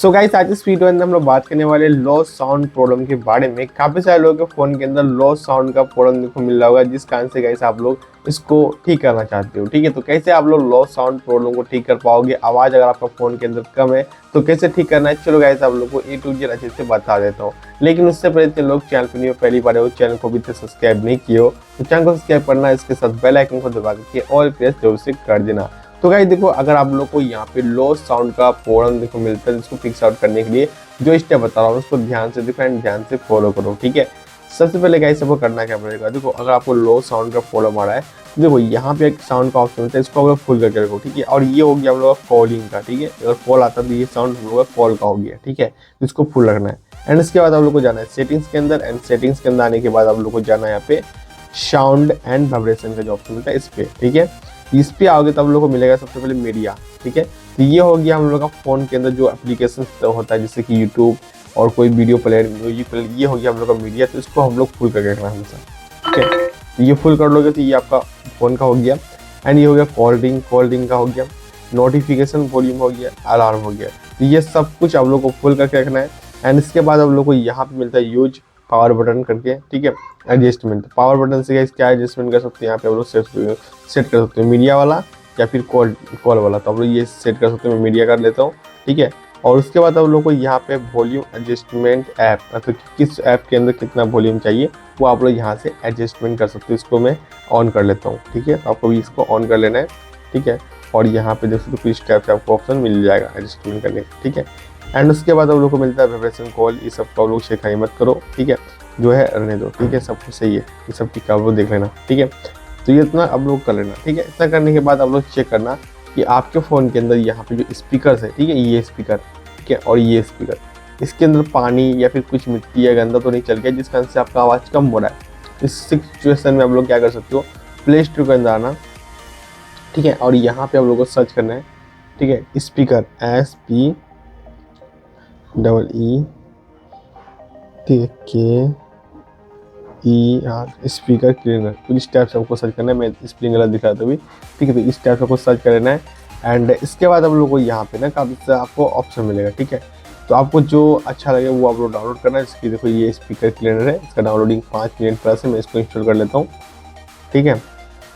So guys, आज इस video में हम लोग बात करने वाले लो साउंड प्रॉब्लम के बारे में। काफी सारे लोगों के फोन के अंदर लो साउंड का प्रॉब्लम देखो मिल रहा होगा, जिस कारण से गाइस आप लोग इसको ठीक करना चाहते हो। ठीक है, तो कैसे आप लोग लो साउंड प्रॉब्लम को ठीक कर पाओगे। आवाज अगर आपका फोन के अंदर कम है तो कैसे ठीक करना है, चलो गाइस आप लोग को ए टू जेड अच्छे से बता देता हूँ। लेकिन उससे पहले जिन लोग चैनल पर नहीं पहली बार हो, चैनल को भी सब्सक्राइब नहीं किए हो तो चैनल को सब्सक्राइब करना, इसके साथ बेल आइकन को दबा के ऑल प्रेस जरूर से कर देना। तो गाइस देखो, अगर आप लोग को यहाँ पे लो साउंड का प्रॉब्लम देखो मिलता है, जिसको फिक्स आउट करने के लिए जो स्टेप बता रहा हूँ उसको ध्यान से देखो एंड ध्यान से फॉलो करो। ठीक है, सबसे पहले गाइस आपको करना क्या पड़ेगा। देखो, अगर आपको लो साउंड का प्रॉब्लम आ रहा है तो देखो यहाँ पे एक साउंड का ऑप्शन होता है, इसको आप लोग फुल करके रखो। ठीक है, और ये हो गया हम लोग का कॉलिंग का। ठीक है, अगर कॉल आता है तो ये साउंड हम लोग का कॉल का हो गया। ठीक है, इसको फुल रखना है। एंड इसके बाद आप लोग को जाना है सेटिंग्स के अंदर। एंड सेटिंग्स के अंदर आने के बाद आप लोग को जाना है यहाँ पे साउंड एंड वाइब्रेशन का जो ऑप्शन होता है इस पे। ठीक है, इस पे आओगे तब लोग को मिलेगा सबसे पहले मीडिया। ठीक है, तो ये हो गया हम लोग का फोन के अंदर जो एप्लीकेशन होता है, जैसे कि यूट्यूब और कोई वीडियो प्लेयर, म्यूजिक प्लेयर, ये हो गया हम लोग का मीडिया। तो इसको हम लोग फुल करके रखना हमेशा। ठीक है, तो ये फुल कर लोगे तो ये आपका फोन का हो गया। एंड ये हो गया कॉल रिंग का हो गया, नोटिफिकेशन वॉल्यूम हो गया, अलार्म हो गया। तो ये सब कुछ आप लोग को फुल करके रखना है। एंड इसके बाद आप लोग को यहाँ पे मिलता है यूज पावर बटन करके। ठीक है, एडजस्टमेंट, पावर बटन से क्या एडजस्टमेंट कर सकते हैं यहाँ पे आप लोग सेट कर सकते हैं, मीडिया वाला या फिर कॉल वाला। तो आप लोग ये सेट कर सकते हैं, मैं मीडिया कर लेता हूँ। ठीक है, और उसके बाद आप लोग को यहाँ पे वॉल्यूम एडजस्टमेंट ऐप, मतलब किस ऐप के अंदर कितना वॉल्यूम चाहिए वो आप लोग यहाँ से एडजस्टमेंट कर सकते हो। इसको मैं ऑन कर लेता हूँ। ठीक है, तो आपको भी इसको ऑन कर लेना है। ठीक है, और यहाँ पे देख सकते हो कुछ टाइप से आपको ऑप्शन मिल जाएगा एडजस्टमेंट करने का। ठीक है, एंड उसके बाद आप लोग को मिलता है वाइब्रेशन कॉल। ये सब आप लोग चेक मत करो। ठीक है, जो है रहने दो। ठीक है, सब कुछ सही है, ये सब ठीक है, आप लोग देख लेना। ठीक है, तो ये इतना आप लोग कर लेना। ठीक है, इतना करने के बाद आप लोग चेक करना कि आपके फ़ोन के अंदर यहाँ पे जो स्पीकर है, ठीक है, ये स्पीकर, ठीक है, और ये स्पीकर, इसके अंदर पानी या फिर कुछ मिट्टी या गंदा तो नहीं चल गया, जिस कारण से आपका आवाज़ कम हो रहा है। इस सिचुएशन में आप लोग क्या कर सकते हो, प्ले स्टोर के अंदर आना। ठीक है, और यहाँ पे आप लोग को सर्च करना है। ठीक है, स्पीकर SPEE, ठीक है, KER, स्पीकर क्लीनर। तो इस टाइप से आपको सर्च करना है, मैं स्प्रिंग गलत दिखा था अभी। ठीक है, तो इस टाइप से आपको सर्च कर लेना है। एंड इसके बाद आप लोग को यहाँ पे ना काफ़ी सारा आपको ऑप्शन मिलेगा। ठीक है, तो आपको जो अच्छा लगे वो आप लोग डाउनलोड करना है। इसकी देखो ये स्पीकर क्लीनर है, इसका डाउनलोडिंग 5 मिनट प्लस है, मैं इसको इंस्टॉल कर लेता हूँ। ठीक है,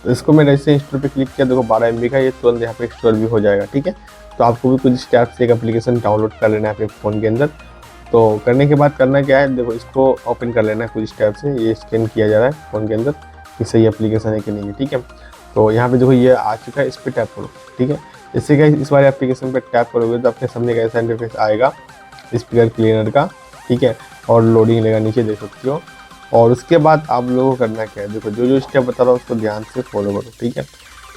तो इसको मैं जैसे इंस्टॉल पे क्लिक किया, देखो 12 MB का, ये तुरंत यहाँ पे इंस्टॉल भी हो जाएगा। ठीक है, तो आपको भी कुछ इस टाइप से एक एप्लीकेशन डाउनलोड कर लेना है अपने फ़ोन के अंदर। तो करने के बाद करना क्या है, देखो इसको ओपन कर लेना है कुछ स्टेप से। ये स्कैन किया जा रहा है फ़ोन के अंदर कि सही एप्लीकेशन है कि नहीं है। ठीक है, तो यहाँ पे देखो ये आ चुका है, इस पर टैप करो। ठीक है, इससे क्या इस वाले एप्लीकेशन पर टैप करोगे तो आपके सामने कैसा इंटरफेस आएगा स्पीकर क्लीनर का। ठीक है, और लोडिंग लेगा, नीचे देख सकते हो। और उसके बाद आप लोगों को करना क्या है, देखो जो स्टेप बता रहा हूँ उसको ध्यान से फॉलो करो। ठीक है,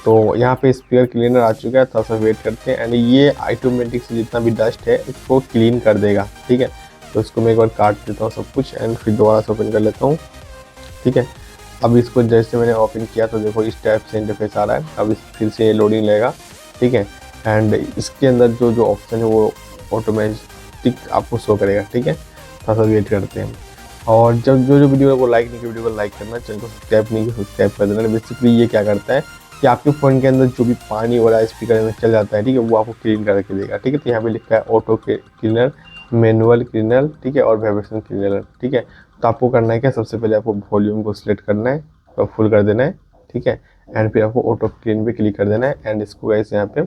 तो यहाँ पे स्पीकर क्लीनर आ चुका है, थोड़ा सा वेट करते हैं। एंड ये ऑटोमेटिक से जितना भी डस्ट है इसको क्लीन कर देगा। ठीक है, तो इसको मैं एक बार काट देता हूँ सब कुछ एंड फिर दोबारा से ओपन कर लेता हूँ। ठीक है, अब इसको जैसे मैंने ओपन किया तो देखो इस टाइप से इंटरफेस आ रहा है। अब इस फिर से लोडिंग लेगा। ठीक है, एंड इसके अंदर जो ऑप्शन है वो ऑटोमेटिक आपको शो करेगा। ठीक है, थोड़ा सा वेट करते हैं। और जब जो वीडियो को लाइक नहीं किया, वीडियो को लाइक करना, चैनल को सब्सक्राइब नहीं किया सब्सक्राइब कर देना। बेसिकली ये क्या करता है कि आपके फ़ोन के अंदर जो भी पानी हो रहा है स्पीकर में चल जाता है। ठीक है, वो आपको क्लीन करके देगा। ठीक है, तो यहाँ पे लिखा है ऑटो क्लीनर, मैनुअल क्लीनर, ठीक है, और वाइब्रेशन क्लीनर। ठीक है, तो आपको करना है क्या, सबसे पहले आपको वॉल्यूम को सिलेक्ट करना है और फुल कर देना है। ठीक है, एंड फिर आपको ऑटो क्लीन पे क्लिक कर देना है। एंड इसको गाइस यहाँ पे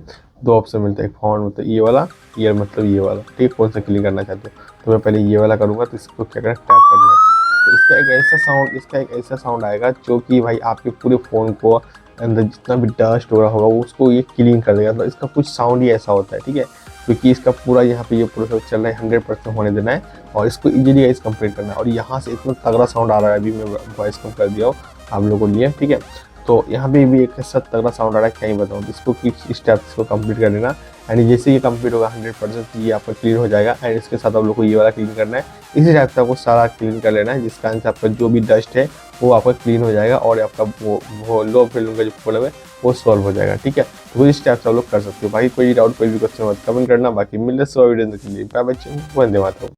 2 ऑप्शन मिलता है, फाउंड मतलब ये वाला, ईयर मतलब ये वाला। ठीक है, कौन सा क्लिक करना चाहते हो, तो मैं पहले ये वाला करूँगा। तो इसको क्या करना है, टैप करना है। तो इसका एक ऐसा साउंड आएगा जो कि भाई आपके पूरे फ़ोन को अंदर जितना भी डस्ट हो रहा होगा वो उसको ये क्लीन कर देगा। तो इसका कुछ साउंड ही ऐसा होता है। ठीक है, क्योंकि इसका पूरा यहाँ पे ये प्रोसेस चल रहा है, 100% होने देना है और इसको इजीली गाइस कंप्लीट करना है। और यहाँ से इतना तगड़ा साउंड आ रहा है, अभी मैं वॉइस कम कर दिया हूँ आप लोगों के लिए। ठीक है, तो यहाँ पे भी एक ऐसा तगड़ा साउंड आ रहा है, क्या ही बताऊँ। तो इसको किस स्टेप्स को कंप्लीट कर लेना। एंड जैसे ये कंप्लीट होगा 100% ये आपका क्लीन हो जाएगा। एंड इसके साथ आप लोग को ये वाला क्लीन करना है। इसी टाइप से आपको सारा क्लीन कर लेना है, जिस कारण से आपका जो भी डस्ट है वो आपका क्लीन हो जाएगा और आपका वो लो वॉल्यूम का जो प्रॉब्लम है वो सॉल्व हो जाएगा। ठीक है, तो इस टाइप से आप लोग कर सकते हो। भाई कोई डाउट कोई भी क्वेश्चन मत कमेंट करना। बाकी मिलते हैं वीडियो के लिए, बाय बाय, वंदे मातरम।